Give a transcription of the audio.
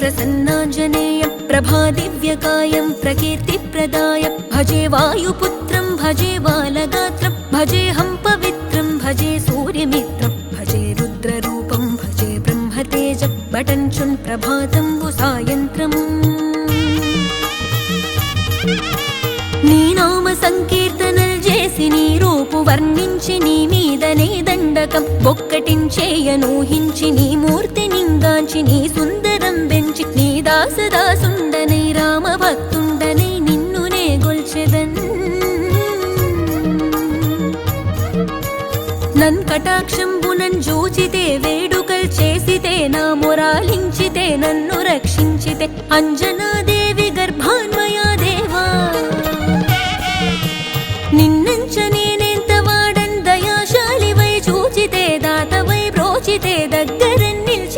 प्रसन्नाञ्जनेयं प्रभादिव्यकायं प्रकीर्तिप्रदायं भजे वायुपुत्रं भजे बालगात्रं भजेऽहं पवित्रं भजे सूर्यमित्रं भजे रुद्ररूपं भजे ब्रह्मतेजं बटञ्चुन् प्रभातं सायन्त्रम् నీ నామ సంకీర్తనల్ చేసి నీ రూపు వర్ణించి నీ మీదనే దండకం ఒక్కటించేయనూహించి నీ మూర్తి నింగాంచి నీ సుందరం పెంచి నీ దాసదాసుండనై రామ భక్తుండనై నిన్నునే గొల్చెదన్ నన్ కటాక్షంబునన్ జూచితే వేడుకల్ చేసితే నా మొరాలించితే నన్ను రక్షించితే అంజనాదే